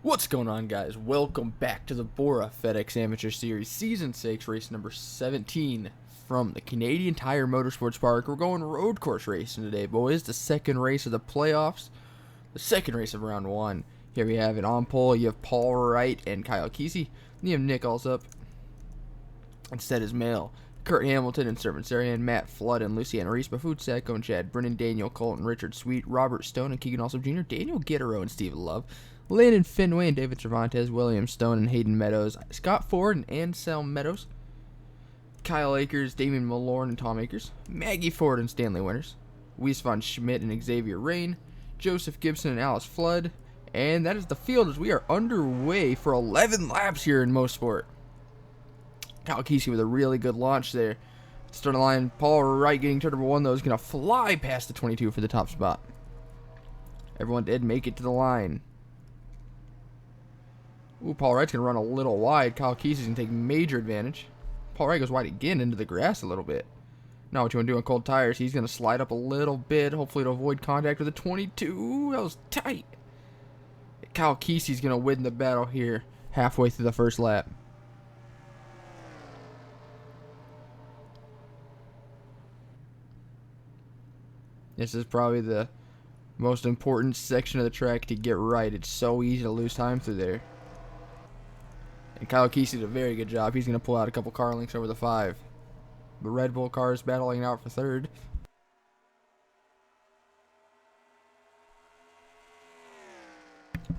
What's going on, guys? Welcome back to the BORA FedEx Amateur Series Season 6, race number 17 from the Canadian Tire Motorsports Park. We're going road course racing today, boys. The second race of the playoffs, the second race of round 1. Here we have it on pole. You have Paul Wright and Kyle Kesey. And you have Nick Alsup. Instead is male. Kurt Hamilton and S6R17, Matt Flood and Luciano Reese, Food Sacco and Chad Brennan, Daniel Colton, Richard Sweet, Robert Stone and Keegan Alsup Jr., Daniel Gittero and Stephen Love, Landon Finway and David Cervantes, William Stone and Hayden Meadows, Scott Ford and Anselm Meadows, Kyle Akers, Damian Malorn and Tom Akers, Maggie Ford and Stanley Winters, Weiss von Schmidt and Xavier Rain, Joseph Gibson and Alice Flood, and that is the field as we are underway for 11 laps here in Mosport. Kyle Kesey with a really good launch there. Starting line, Paul Wright getting turn number 1, though, is going to fly past the 22 for the top spot. Everyone did make it to the line. Ooh, Paul Wright's going to run a little wide. Kyle Kesey's going to take major advantage. Paul Wright goes wide again into the grass a little bit. Now what you want to do on cold tires, he's going to slide up a little bit, hopefully to avoid contact with the 22. That was tight. Kyle Kesey's going to win the battle here halfway through the first lap. This is probably the most important section of the track to get right. It's so easy to lose time through there. And Kyle Kesey did a very good job. He's going to pull out a couple car links over the 5. The Red Bull car is battling out for third.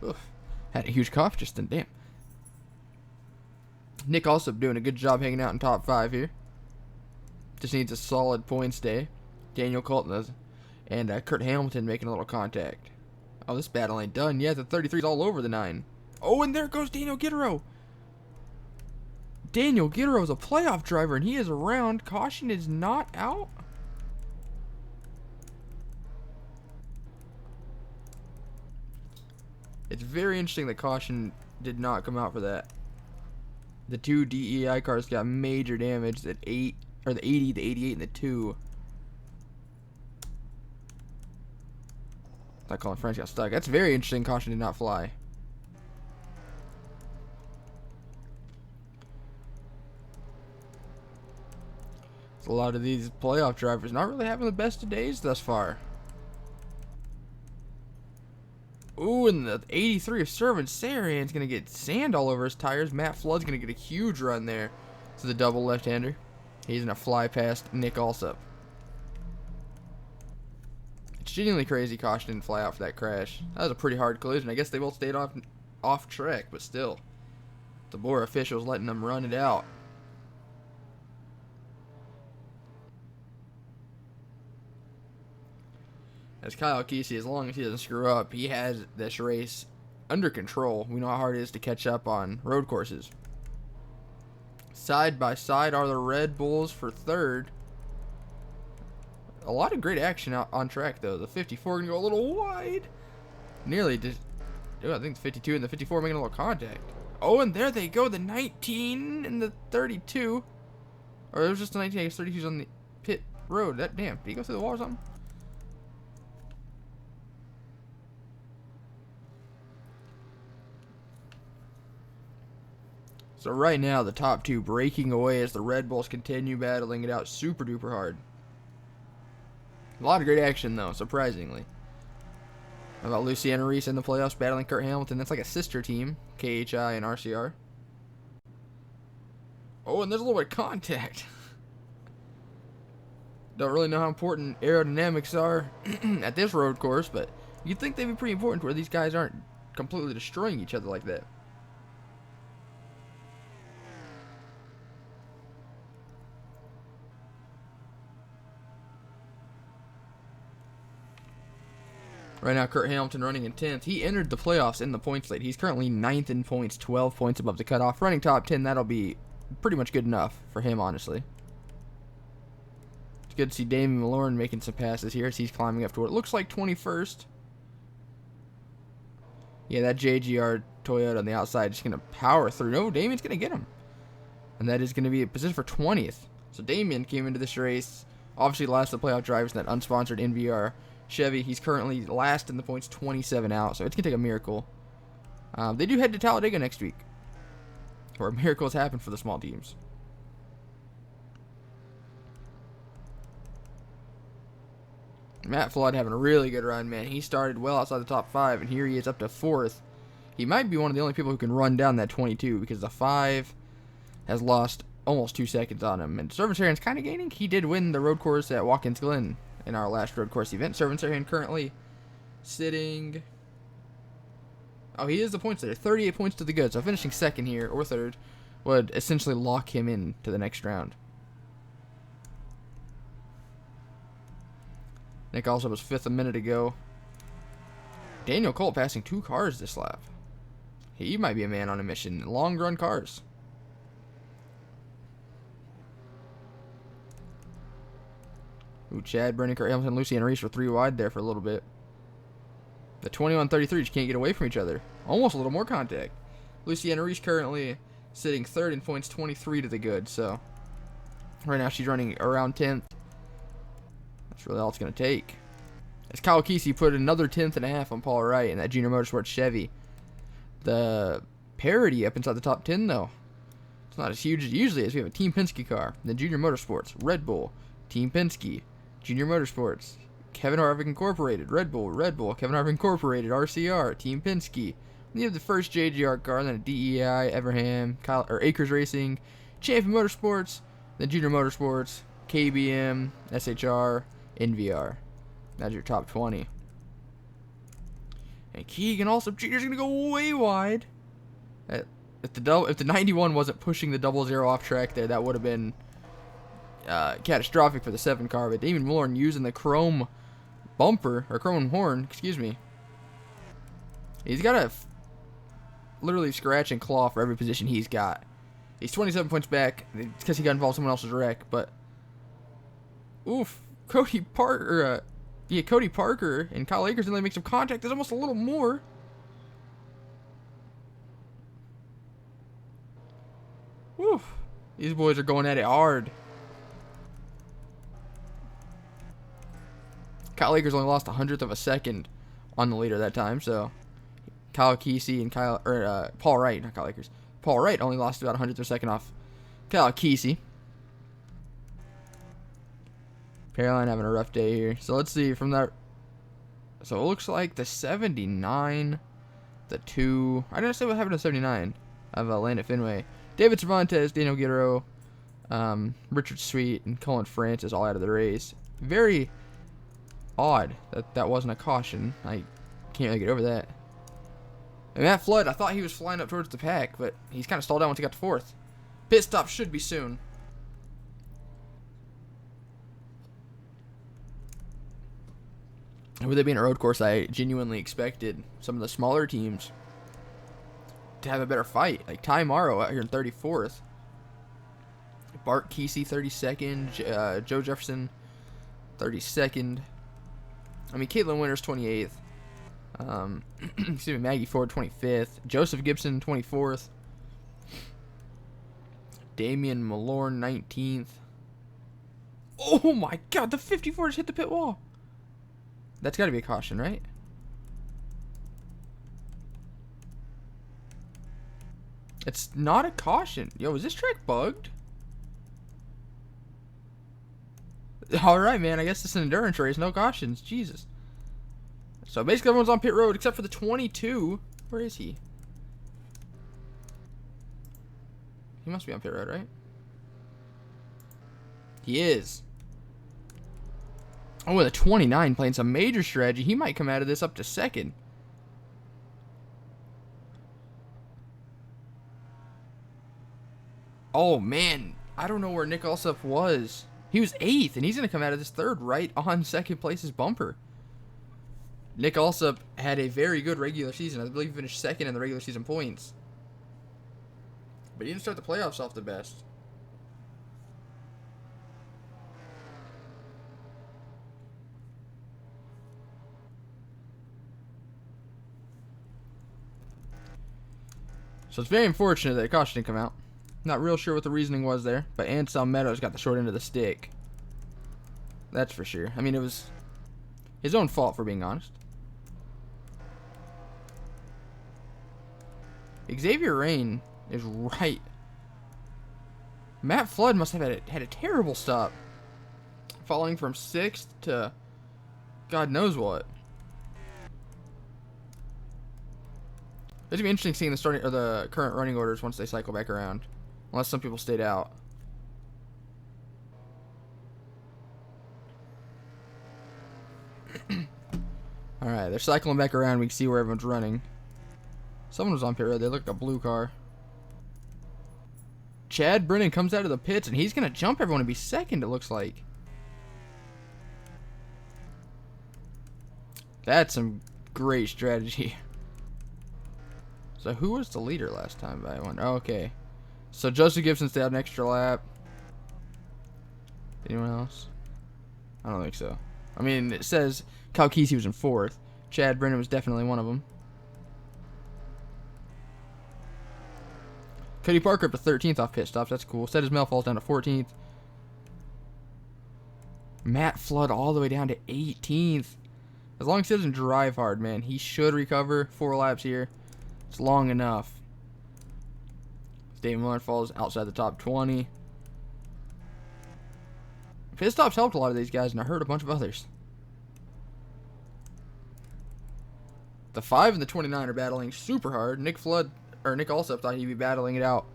Oof. Had a huge cough just then. Damn. Nick Alsup doing a good job hanging out in top 5 here. Just needs a solid points day. Daniel Colton does. And Kurt Hamilton making a little contact. Oh, this battle ain't done yet. The 33's all over the 9. Oh, and there goes Daniel Gittero. Daniel Gittero is a playoff driver, and he is around. Caution is not out. It's very interesting that caution did not come out for that. The 2 DEI cars got major damage. That 8 or the 80, the 88, and the 2. I thought Colin French got stuck. That's very interesting. Caution did not fly. A lot of these playoff drivers not really having the best of days thus far. Ooh, and the 83 of S6R17's going to get sand all over his tires. Matt Flood's going to get a huge run there to the double left-hander. He's going to fly past Nick Alsup. It's genuinely crazy caution didn't fly out for that crash. That was a pretty hard collision. I guess they both stayed off track, but still. The BORA officials letting them run it out. As Kyle Kesey, as long as he doesn't screw up, he has this race under control. We know how hard it is to catch up on road courses. Side by side are the Red Bulls for third. A lot of great action out on track, though. The 54 going to go a little wide. Nearly just... Dude, I think the 52 and the 54 making a little contact. Oh, and there they go. The 19 and the 32. Or it was just the 19. I guess 32's on the pit road. That damn. Did he go through the wall or something? So right now, the top 2 breaking away as the Red Bulls continue battling it out super duper hard. A lot of great action, though, surprisingly. How about Luciano Reese in the playoffs battling Kurt Hamilton? That's like a sister team, KHI and RCR. Oh, and there's a little bit of contact. Don't really know how important aerodynamics are at this road course, but you'd think they'd be pretty important where these guys aren't completely destroying each other like that. Right now, Kurt Hamilton running in 10th. He entered the playoffs in the points lead. He's currently 9th in points, 12 points above the cutoff. Running top 10, that'll be pretty much good enough for him, honestly. It's good to see Damian Malorn making some passes here as he's climbing up to what looks like 21st. Yeah, that JGR Toyota on the outside is going to power through. No, Damian's going to get him. And that is going to be a position for 20th. So Damian came into this race, obviously last of the playoff drivers in that unsponsored NVR Chevy. He's currently last in the points, 27 out, so it's going to take a miracle They do head to Talladega next week, where miracles happen for the small teams. Matt Flood having a really good run, man. He started well outside the top 5, and here he is up to 4th. He might be one of the only people who can run down that 22, because the 5 has lost almost 2 seconds on him. And Servant kind of gaining. He did win the road course at Watkins Glen in our last road course event. Servant currently sitting... Oh, he is the points leader. 38 points to the good. So finishing second here, or third, would essentially lock him in to the next round. Nick also was 5th a minute ago. Daniel Cole passing 2 cars this lap. He might be a man on a mission. Long run cars. Ooh, Chad, Brennan, Kurt Hamilton, Lucy, and Reese were 3 wide there for a little bit. The 21-33 just can't get away from each other. Almost a little more contact. Lucy and Reese currently sitting 3rd in points, 23 to the good. So right now she's running around 10th. That's really all it's going to take. As Kyle Kesey put another 10th and a half on Paul Wright in that Junior Motorsports Chevy. The parity up inside the top 10, though. It's not as huge as it usually is. We have a Team Penske car. The Junior Motorsports, Red Bull, Team Penske, Junior Motorsports, Kevin Harvick Incorporated, Red Bull, Kevin Harvick Incorporated, RCR, Team Penske. We have the first JGR car, then a DEI, Everham, Acres Racing, Champion Motorsports, then Junior Motorsports, KBM, SHR, NVR. That's your top 20. And Keegan also Jr. is going to go way wide. If the 91 wasn't pushing the 00 off track there, that would have been catastrophic for the 7 car. But Damon Mullen using the chrome bumper, or chrome horn, excuse me. He's got to literally scratch and claw for every position he's got. He's 27 points back because he got involved in someone else's wreck. But, oof, Cody Parker and Kyle Akers and they make some contact. There's almost a little more. Woof. These boys are going at it hard. Kyle Akers only lost 100th of a second on the leader that time, so Kyle Kesey and Paul Wright, not Kyle Akers. Paul Wright only lost about 100th of a second off Kyle Kesey. Caroline having a rough day here. So let's see from that. So it looks like the 79, the 2. I didn't say what happened to 79 of Landon Fenway. David Cervantes, Daniel Guerrero, Richard Sweet, and Colin Francis all out of the race. Very odd that wasn't a caution. I can't really get over that. And Matt Flood, I thought he was flying up towards the pack, but he's kind of stalled out once he got to 4th. Pit stop should be soon. With it being a road course, I genuinely expected some of the smaller teams to have a better fight. Like Ty Morrow out here in 34th. Bart Kesey 32nd. Joe Jefferson 32nd. I mean, Caitlin Winters 28th. Excuse me, Maggie Ford 25th. Joseph Gibson 24th. Damian Malorn 19th. Oh my god, the 54 just hit the pit wall. That's got to be a caution, right? It's not a caution. Yo, is this track bugged? Alright, man. I guess it's an endurance race. No cautions. Jesus. So basically everyone's on pit road except for the 22. Where is he? He must be on pit road, right? He is. Oh, with a 29 playing some major strategy. He might come out of this up to 2nd. Oh, man. I don't know where Nick Alsop was. He was 8th, and he's going to come out of this 3rd right on 2nd place's bumper. Nick Alsop had a very good regular season. I believe he finished 2nd in the regular season points. But he didn't start the playoffs off the best. So it's very unfortunate that a caution didn't come out. Not real sure what the reasoning was there, but Anselm Meadows got the short end of the stick. That's for sure. I mean, it was his own fault, for being honest. Xavier Rain is right. Matt Flood must have had a terrible stop. Falling from 6th to God knows what. It's gonna be interesting seeing the starting or the current running orders once they cycle back around. Unless some people stayed out. Alright, they're cycling back around. We can see where everyone's running. Someone was on pit road. They look like a blue car. Chad Brennan comes out of the pits, and he's going to jump everyone and be second, it looks like. That's some great strategy. So who was the leader last time by one? Oh, okay. So Joseph Gibson stayed out an extra lap. Anyone else? I don't think so. I mean, it says Kyle Kesey was in 4th. Chad Brennan was definitely one of them. Cody Parker up to 13th off pit stops. That's cool. Set his Mel falls down to 14th. Matt Flood all the way down to 18th. As long as he doesn't drive hard, man, he should recover. 4 laps here. It's long enough. Dave Miller falls outside the top 20. Pit stops helped a lot of these guys, and I hurt a bunch of others. The 5 and the 29 are battling super hard. Nick Alsop thought he'd be battling it out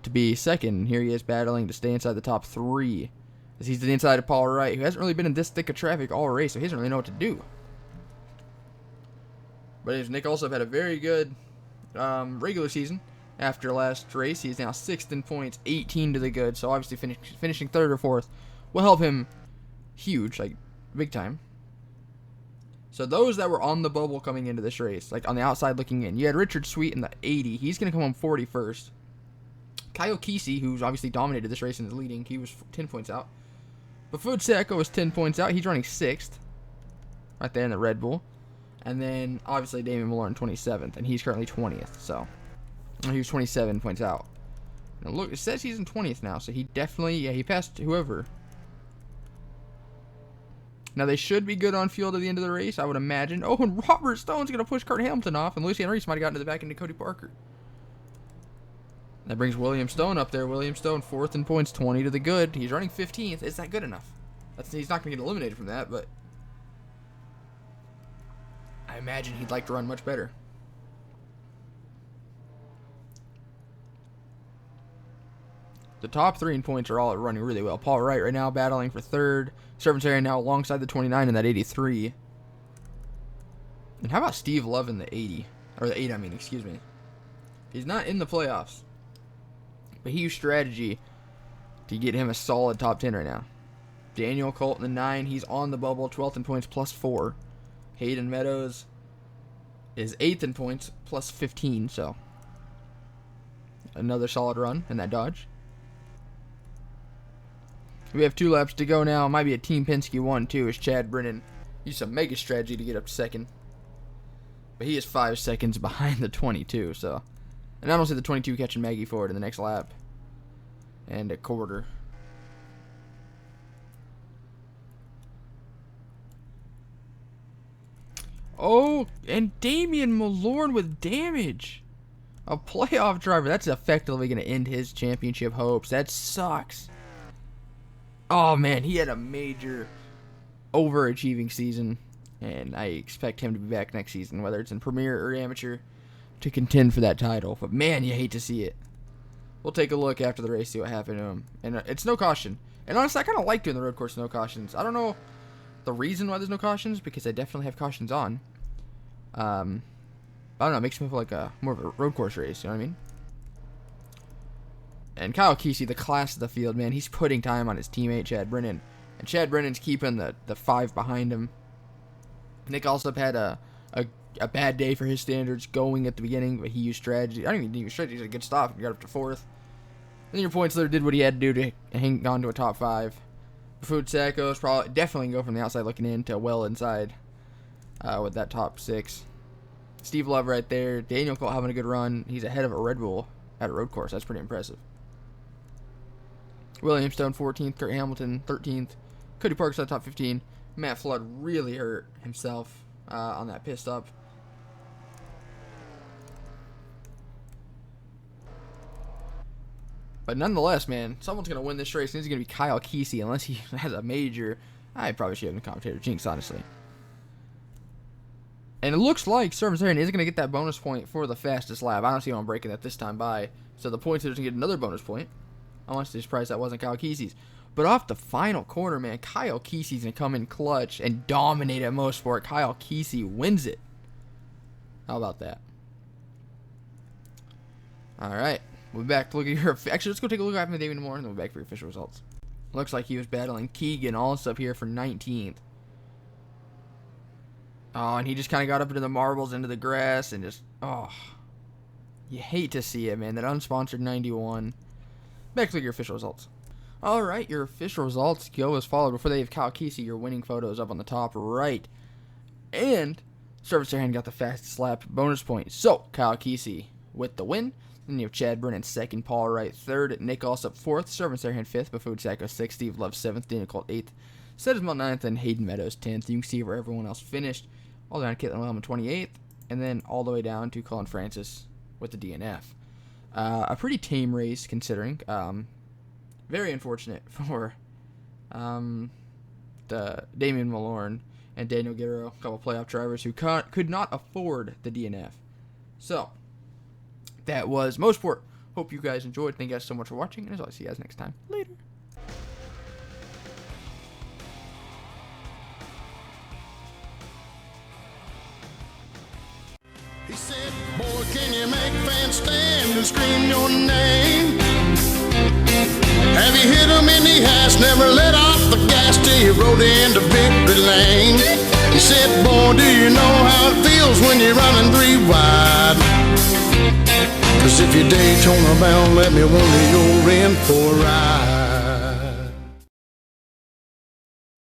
to be second. Here he is battling to stay inside the top 3. As he's to the inside of Paul Wright, who hasn't really been in this thick of traffic all race, so he doesn't really know what to do. But anyways, Nick Alsop had a very good regular season. After last race, he's now 6th in points, 18 to the good. So obviously finishing 3rd or 4th will help him huge, like big time. So those that were on the bubble coming into this race, like on the outside looking in, you had Richard Sweet in the 80. He's going to come home 41st. Kyle Kesey, who's obviously dominated this race and is leading, he was 10 points out. Bafud Sacco was 10 points out. He's running 6th. Right there in the Red Bull. And then obviously Damon Malone 27th, and he's currently 20th. So he was 27 points out. Now look, it says he's in 20th now, so he definitely, yeah, he passed whoever. Now, they should be good on fuel to the end of the race, I would imagine. Oh, and Robert Stone's going to push Kurt Hamilton off, and Lucian Reese might have gotten to the back into Cody Parker. That brings William Stone up there. William Stone, 4th in points, 20 to the good. He's running 15th. Is that good enough? He's not going to get eliminated from that, but I imagine he'd like to run much better. The top 3 in points are all running really well. Paul Wright right now battling for 3rd. Servants area now alongside the 29 in that 83. And how about Steve Love in the 80? Or the 8, I mean, excuse me. He's not in the playoffs. But he used strategy to get him a solid top 10 right now. Daniel Colt in the 9. He's on the bubble. 12th in points, plus 4. Hayden Meadows is 8th in points, plus 15. So, another solid run in that Dodge. We have 2 laps to go now. Might be a Team Penske 1, too, as Chad Brennan used some mega strategy to get up to 2nd. But he is 5 seconds behind the 22, so. And I don't see the 22 catching Maggie Ford in the next lap. And a quarter. Oh, and Damian Malorn with damage. A playoff driver. That's effectively going to end his championship hopes. That sucks. Oh, man, he had a major overachieving season, and I expect him to be back next season, whether it's in Premier or Amateur, to contend for that title. But, man, you hate to see it. We'll take a look after the race, see what happened to him. And it's no caution. And honestly, I kind of like doing the road course no cautions. I don't know the reason why there's no cautions, because I definitely have cautions on. I don't know, it makes me feel like more of a road course race, you know what I mean? And Kyle Kesey, the class of the field, man, he's putting time on his teammate, Chad Brennan. And Chad Brennan's keeping the 5 behind him. Nick Alsop had a bad day for his standards going at the beginning, but he used strategy. I don't even use strategy. He had a good stop. He got up to 4th. Then your points leader did what he had to do to hang on to a top 5. Food Sacco is probably definitely go from the outside looking in to well inside with that top 6. Steve Love right there. Daniel Colt having a good run. He's ahead of a Red Bull at a road course. That's pretty impressive. William Stone 14th, Kurt Hamilton 13th, Cody Parker's at top 15. Matt Flood really hurt himself on that pit stop. But nonetheless, man, someone's going to win this race, and it's going to be Kyle Kesey, unless he has a major. I probably should have been commentator jinx, honestly. And it looks like S6R17 isn't going to get that bonus point for the fastest lap. I don't see him breaking that this time by. So the points are going to get another bonus point. I'm honestly surprised that wasn't Kyle Kesey's. But off the final corner, man, Kyle Kesey's going to come in clutch and dominate at Mosport. Kyle Kesey wins it. How about that? All right. We'll be back to look at your... Actually, let's go take a look at David more, and then we'll be back for your official results. Looks like he was battling Keegan also up here for 19th. Oh, and he just kind of got up into the marbles, into the grass, and just... Oh. You hate to see it, man. That unsponsored 91. Back to look at your official results. All right, your official results go as followed. Before they have Kyle Kesey, your winning photos up on the top right. And S6R17 got the fastest lap bonus point. So, Kyle Kesey with the win. Then you have Chad Brennan second, Paul Wright third, Nick Alsop fourth, S6R17 fifth, Baffood Sacco sixth, Steve Love seventh, Daniel Colt eighth, Sedismel ninth, and Hayden Meadows 10th. You can see where everyone else finished. All the way down to Caitlin Wellman 28th, and then all the way down to Colin Francis with the DNF. A pretty tame race considering. Very unfortunate for the Damian Malorn and Daniel Guerrero, a couple playoff drivers who could not afford the DNF. So, that was Mosport. Hope you guys enjoyed. Thank you guys so much for watching, and as always, see you guys next time. Later. He said, boy, can you make fans stand and scream your name? Have you hit him in the ass, never let off the gas till you rode into victory lane? He said, boy, do you know how it feels when you're running 3 wide? 'Cause if you're Daytona bound, let me wonder you're in for a ride.